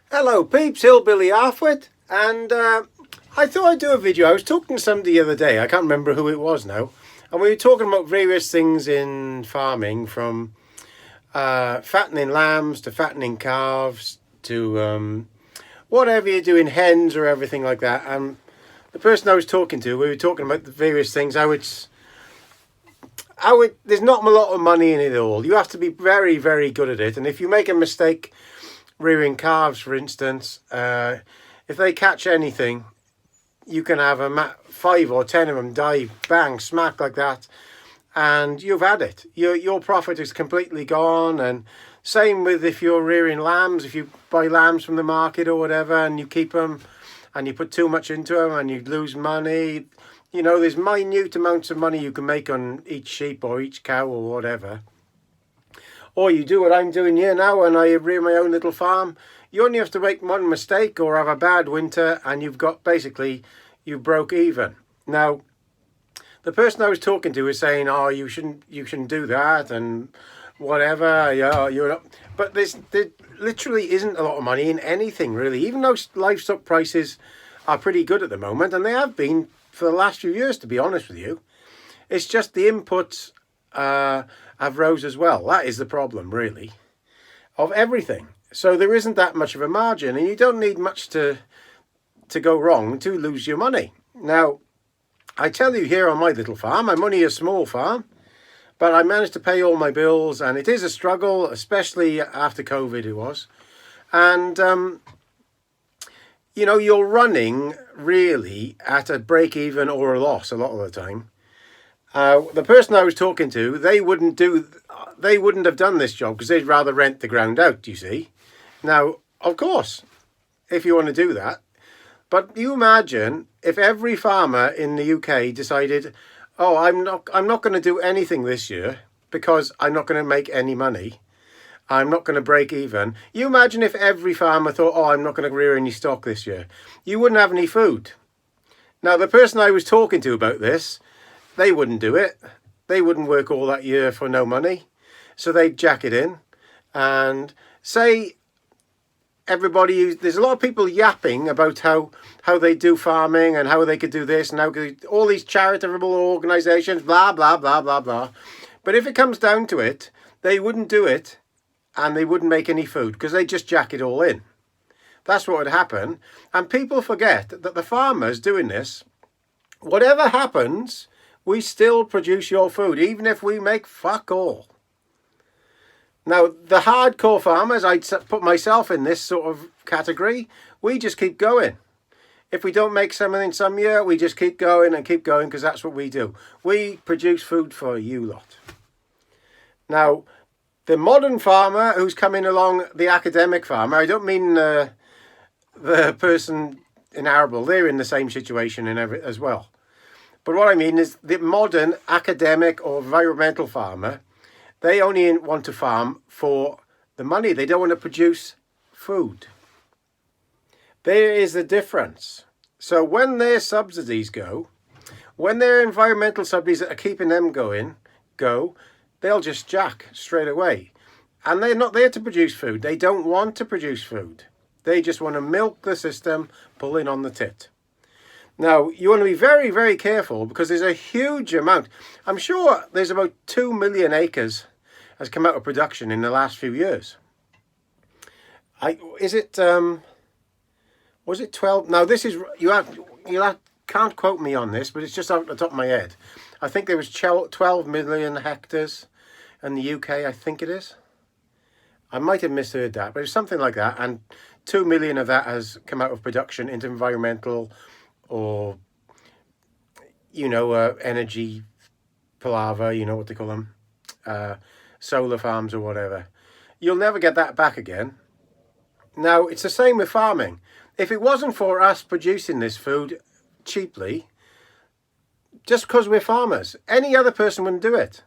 Hello peeps, Hillbilly Halfwit, and I thought I'd do a video. I was talking to somebody the other day, I can't remember who it was now, and we were talking about various things in farming, from fattening lambs to fattening calves to whatever you do in hens or everything like that. And the person I was talking to, we were talking about the various things, there's not a lot of money in it all. You have to be very, very good at it, and if you make a mistake rearing calves, for instance, if they catch anything, you can have 5 or 10 of them die, bang, smack like that, and you've had it. Your profit is completely gone. And same with if you're rearing lambs. If you buy lambs from the market or whatever, and you keep them, and you put too much into them, and you lose money. You know, there's minute amounts of money you can make on each sheep or each cow or whatever. Or you do what I'm doing here now, and I rear my own little farm. You only have to make one mistake or have a bad winter, and you've got, basically, you broke even. Now, the person I was talking to was saying, "Oh, you shouldn't do that," and whatever. Yeah, you're not. But there literally isn't a lot of money in anything, really. Even though livestock prices are pretty good at the moment, and they have been for the last few years, to be honest with you. It's just the inputs have rose as well. That is the problem, really, of everything. So there isn't that much of a margin, and you don't need much to go wrong to lose your money. Now, I tell you, here on my little farm, I'm only a small farm, but I managed to pay all my bills, and it is a struggle, especially after COVID it was. And you know, you're running really at a break even or a loss a lot of the time. The person I was talking to, they wouldn't have done this job because they'd rather rent the ground out, you see. Now, of course, if you want to do that, but you imagine if every farmer in the UK decided, "Oh, I'm not going to do anything this year because I'm not going to make any money. I'm not going to break even." You imagine if every farmer thought, "Oh, I'm not going to rear any stock this year." You wouldn't have any food. Now, the person I was talking to about this, they wouldn't do it. They wouldn't work all that year for no money. So they'd jack it in. And say there's a lot of people yapping about how they do farming and how they could do this and how all these charitable organisations, blah, blah, blah, blah, blah. But if it comes down to it, they wouldn't do it, and they wouldn't make any food because they just jack it all in. That's what would happen. And people forget that the farmers doing this, whatever happens, we still produce your food, even if we make fuck all. Now, the hardcore farmers, I'd put myself in this sort of category, we just keep going. If we don't make something some year, we just keep going and keep going, because that's what we do. We produce food for you lot. Now, the modern farmer who's coming along, the academic farmer, I don't mean the person in Arable, they're in the same situation as well. But what I mean is the modern academic or environmental farmer, they only want to farm for the money. They don't want to produce food. There is the difference. So when their subsidies go, when their environmental subsidies that are keeping them go, they'll just jack straight away. And they're not there to produce food. They don't want to produce food. They just want to milk the system, pulling on the tit. Now, you want to be very, very careful, because there's a huge amount. I'm sure there's about 2 million acres has come out of production in the last few years. Was it 12? Now, this is, can't quote me on this, but it's just off the top of my head. I think there was 12 million hectares in the UK, I think it is. I might have misheard that, but it's something like that. And 2 million of that has come out of production into environmental or, energy palaver, you know what they call them, solar farms or whatever. You'll never get that back again. Now, it's the same with farming. If it wasn't for us producing this food cheaply, just because we're farmers, any other person wouldn't do it.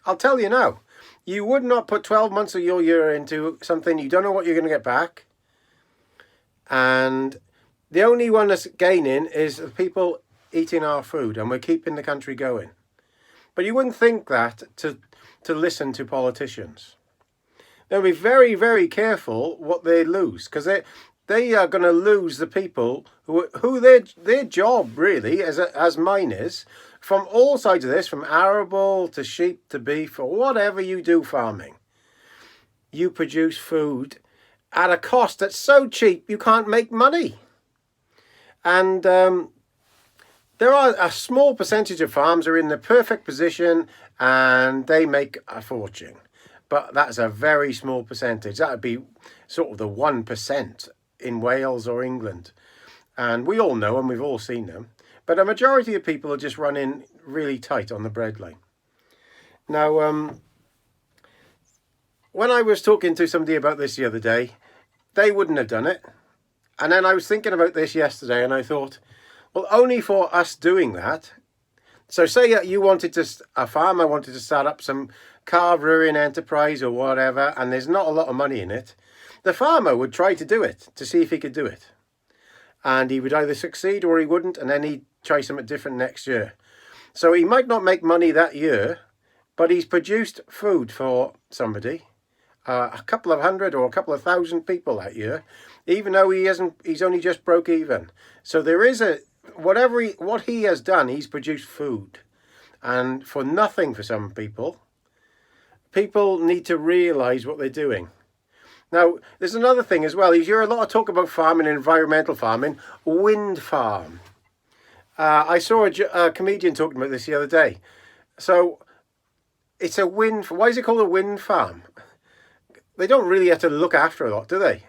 I'll tell you now, you would not put 12 months of your year into something you don't know what you're going to get back. And the only one that's gaining is the people eating our food, and we're keeping the country going. But you wouldn't think that to listen to politicians. They'll be very, very careful what they lose, because they are going to lose the people who their job really, as mine is, from all sides of this, from arable to sheep to beef or whatever you do farming. You produce food at a cost that's so cheap you can't make money. And there are a small percentage of farms are in the perfect position and they make a fortune. But that's a very small percentage. That would be sort of the 1% in Wales or England. And we all know them, we've all seen them. But a majority of people are just running really tight on the breadline. Now, when I was talking to somebody about this the other day, they wouldn't have done it. And then I was thinking about this yesterday and I thought, well, only for us doing that. So say a farmer wanted to start up some calf rearing enterprise or whatever, and there's not a lot of money in it. The farmer would try to do it to see if he could do it. And he would either succeed or he wouldn't, and then he'd try something different next year. So he might not make money that year, but he's produced food for somebody, a couple of hundred or a couple of thousand people that year, even though he's only just broke even. So there is what he has done, he's produced food. And for nothing for some people. People need to realise what they're doing. Now, there's another thing as well. You hear a lot of talk about farming, environmental farming, wind farm. I saw a comedian talking about this the other day. So, it's a wind. Why is it called a wind farm? They don't really have to look after a lot, do they?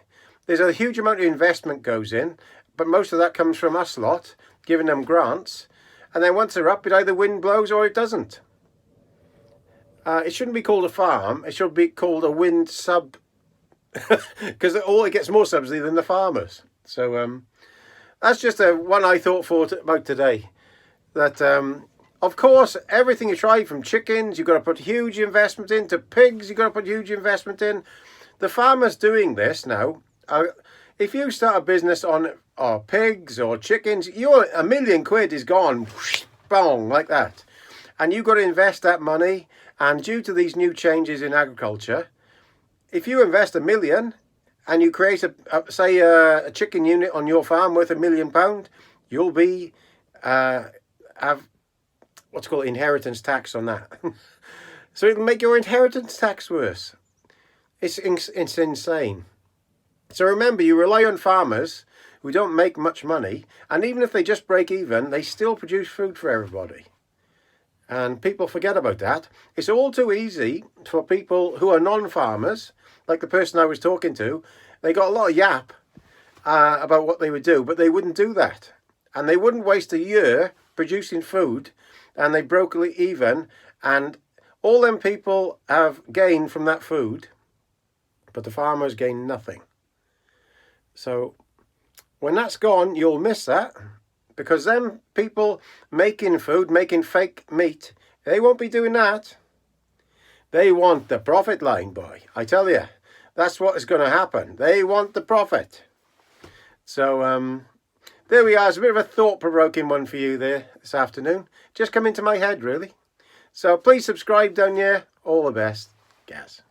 There's a huge amount of investment goes in, but most of that comes from us lot, giving them grants. And then once they're up, it either wind blows or it doesn't. It shouldn't be called a farm. It should be called a wind sub, because it gets more subsidy than the farmers. So that's just one I thought about today. That of course everything you try, from chickens, you've got to put huge investment in, to pigs, you've got to put huge investment in. The farmers doing this now. If you start a business on pigs or chickens, £1 million is gone, whoosh, bong, like that. And you've got to invest that money. And due to these new changes in agriculture, if you invest £1 million and you create a chicken unit on your farm worth £1 million, you'll be have what's called inheritance tax on that. So it'll make your inheritance tax worse. It's insane. So remember, you rely on farmers who don't make much money, and even if they just break even, they still produce food for everybody. And people forget about that. It's all too easy for people who are non-farmers, like the person I was talking to. They got a lot of yap about what they would do, but they wouldn't do that. And they wouldn't waste a year producing food, and they broke even, and all them people have gained from that food, but the farmers gain nothing. So when that's gone, you'll miss that. Because them people making food, making fake meat, they won't be doing that. They want the profit line, boy. I tell you, that's what is going to happen. They want the profit. So there we are. It's a bit of a thought-provoking one for you there this afternoon. Just come into my head, really. So please subscribe down here. All the best. Gaz.